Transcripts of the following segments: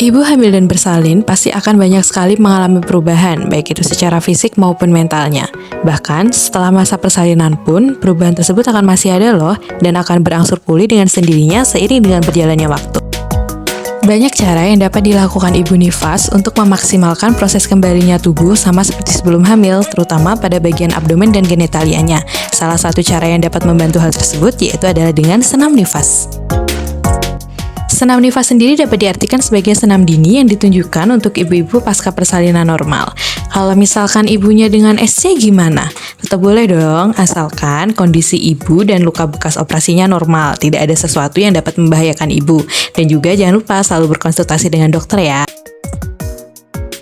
Ibu hamil dan bersalin pasti akan banyak sekali mengalami perubahan, baik itu secara fisik maupun mentalnya. Bahkan, setelah masa persalinan pun, perubahan tersebut akan masih ada loh, dan akan berangsur pulih dengan sendirinya seiring dengan berjalannya waktu. Banyak cara yang dapat dilakukan ibu nifas untuk memaksimalkan proses kembalinya tubuh sama seperti sebelum hamil, terutama pada bagian abdomen dan genitalianya. Salah satu cara yang dapat membantu hal tersebut yaitu adalah dengan senam nifas. Senam nifas sendiri dapat diartikan sebagai senam dini yang ditunjukkan untuk ibu-ibu pasca persalinan normal. Kalau misalkan ibunya dengan SC gimana? Tetap boleh dong, asalkan kondisi ibu dan luka bekas operasinya normal, tidak ada sesuatu yang dapat membahayakan ibu. Dan juga jangan lupa selalu berkonsultasi dengan dokter ya.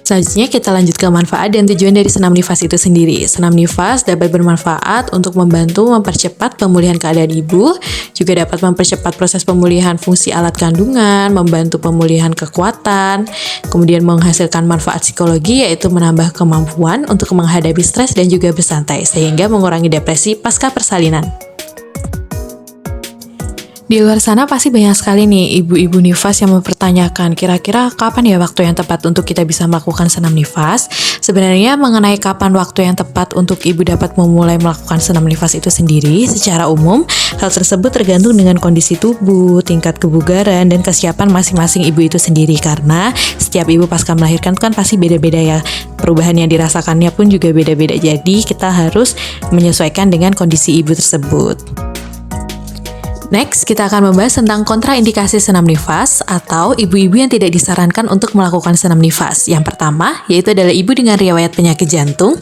Selanjutnya kita lanjut ke manfaat dan tujuan dari senam nifas itu sendiri. Senam nifas dapat bermanfaat untuk membantu mempercepat pemulihan keadaan ibu, juga dapat mempercepat proses pemulihan fungsi alat kandungan, membantu pemulihan kekuatan, kemudian menghasilkan manfaat psikologi yaitu menambah kemampuan untuk menghadapi stres dan juga bersantai, sehingga mengurangi depresi pasca persalinan. Di luar sana pasti banyak sekali nih ibu-ibu nifas yang mempertanyakan kira-kira kapan ya waktu yang tepat untuk kita bisa melakukan senam nifas. Sebenarnya mengenai kapan waktu yang tepat untuk ibu dapat memulai melakukan senam nifas itu sendiri, secara umum hal tersebut tergantung dengan kondisi tubuh, tingkat kebugaran, dan kesiapan masing-masing ibu itu sendiri. Karena setiap ibu pasca melahirkan kan pasti beda-beda ya. Perubahan yang dirasakannya pun juga beda-beda. Jadi kita harus menyesuaikan dengan kondisi ibu tersebut. Next, kita akan membahas tentang kontraindikasi senam nifas atau ibu-ibu yang tidak disarankan untuk melakukan senam nifas. Yang pertama, yaitu adalah ibu dengan riwayat penyakit jantung,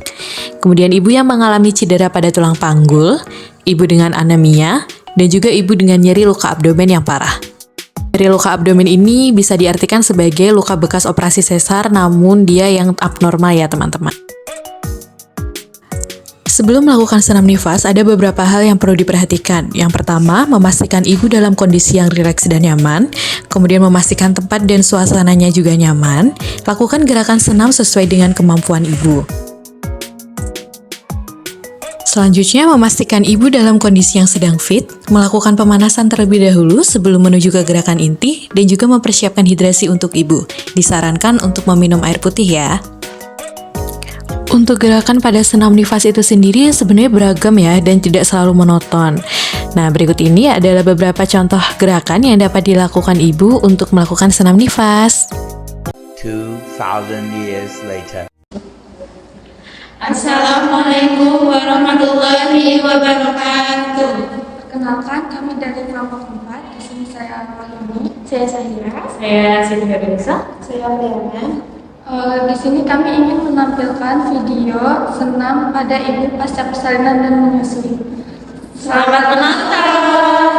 kemudian ibu yang mengalami cedera pada tulang panggul, ibu dengan anemia, dan juga ibu dengan nyeri luka abdomen yang parah. Nyeri luka abdomen ini bisa diartikan sebagai luka bekas operasi sesar, namun dia yang abnormal ya teman-teman. Sebelum melakukan senam nifas, ada beberapa hal yang perlu diperhatikan. Yang pertama, memastikan ibu dalam kondisi yang rileks dan nyaman. Kemudian memastikan tempat dan suasananya juga nyaman. Lakukan gerakan senam sesuai dengan kemampuan ibu. Selanjutnya, memastikan ibu dalam kondisi yang sedang fit, melakukan pemanasan terlebih dahulu sebelum menuju ke gerakan inti, dan juga mempersiapkan hidrasi untuk ibu. Disarankan untuk meminum air putih ya. Untuk gerakan pada senam nifas itu sendiri sebenarnya beragam ya dan tidak selalu monoton. Nah, berikut ini adalah beberapa contoh gerakan yang dapat dilakukan ibu untuk melakukan senam nifas. 2000 years later. Assalamualaikum warahmatullahi wabarakatuh. Perkenalkan, kami dari kelompok 4. Di sini saya Fahimi, saya Sahira, Saya Siti Garusa. saya Liana. Di sini kami ingin menampilkan video senam pada ibu pasca persalinan dan menyusui. Selamat menonton.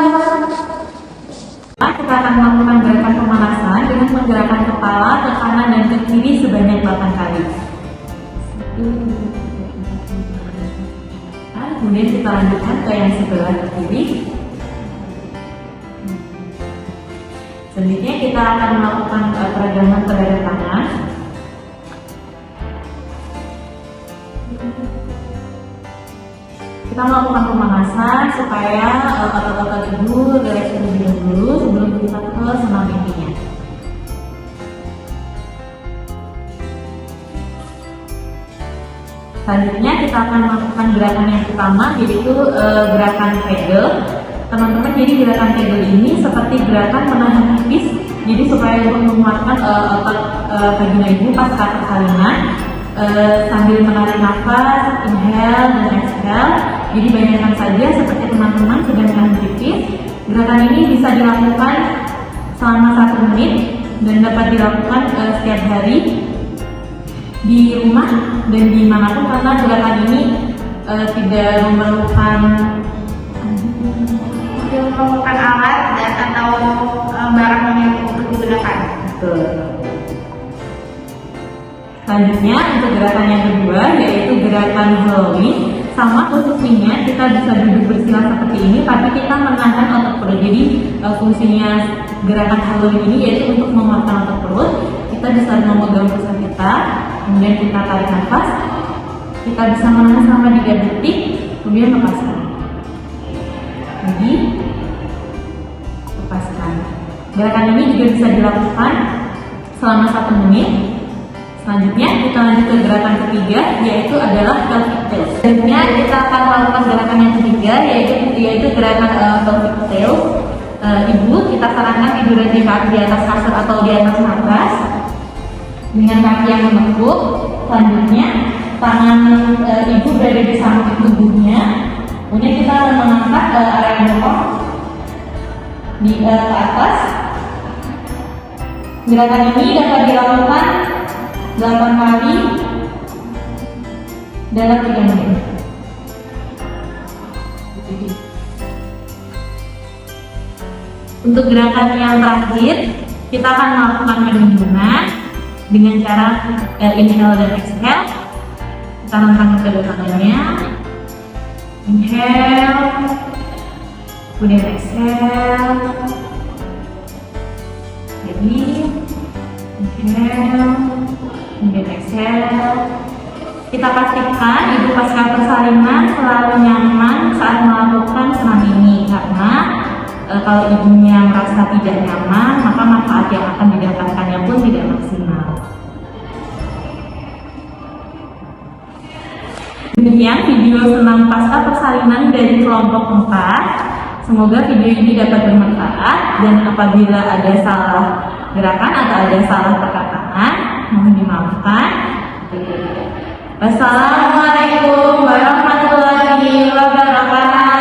Kita akan melakukan gerakan pemanasan dengan menggerakkan kepala ke kanan dan ke kiri sebanyak 8 kali. Kemudian kita lanjutkan ke yang sebelah kiri. Selanjutnya kita akan melakukan peregangan terhadap tangan. Kita melakukan pemanasan supaya otot-otot ibu rileks terlebih dahulu sebelum kita ke senam intinya. Selanjutnya kita akan melakukan gerakan yang pertama, yaitu gerakan kegel. Teman-teman, jadi gerakan kegel ini seperti gerakan menahan pipis, jadi supaya menguatkan otot vagina ibu pasca persalinan. Sambil menarik nafas, inhale dan exhale. Jadi bayangkan saja seperti teman-teman sedang menahan pipis. Gerakan ini bisa dilakukan selama 1 menit dan dapat dilakukan setiap hari di rumah dan dimanapun, karena gerakan ini tidak memerlukan alat dan atau barang yang untuk digunakan. Betul. Selanjutnya untuk gerakan yang kedua yaitu gerakan Halloween. Sama posisinya kita bisa duduk bersila seperti ini, tapi kita menahan otot perut. Jadi fungsinya gerakan Halloween ini yaitu untuk menguatkan otot perut. Kita bisa memegang pusat kita, kemudian kita tarik nafas. Kita bisa menahan selama 3 detik, kemudian lepaskan. Jadi lepaskan. Gerakan ini juga bisa dilakukan selama 1 menit. Selanjutnya kita lanjut ke gerakan ketiga, yaitu adalah pelvic tilt. Selanjutnya kita akan melakukan gerakan yang ketiga, yaitu gerakan pelvic tilt. Ibu kita sarankan tiduran di atas kasur atau di atas matras dengan kaki yang menekuk. Selanjutnya tangan ibu berada di samping tubuhnya. Kemudian kita akan mengangkat area bokong ke atas. Gerakan ini dapat dilakukan 8 kali dalam 3 menit. Untuk gerakan yang terakhir, kita akan melakukan penimbunan dengan cara inhale dan exhale. Kita rentangkan kedua tangannya. Inhale, kemudian exhale. Jadi, inhale, kemudian exhale. Kita pastikan ibu pasca persalinan selalu nyaman saat melakukan senam ini, karena kalau ibunya merasa tidak nyaman, maka manfaat yang akan didapatkannya pun tidak maksimal. Demikian video senam pasca persalinan dari kelompok 4. Semoga video ini dapat bermanfaat, dan apabila ada salah gerakan atau ada salah perkataan, mohon dimaafkan. Wassalamualaikum warahmatullahi wabarakatuh.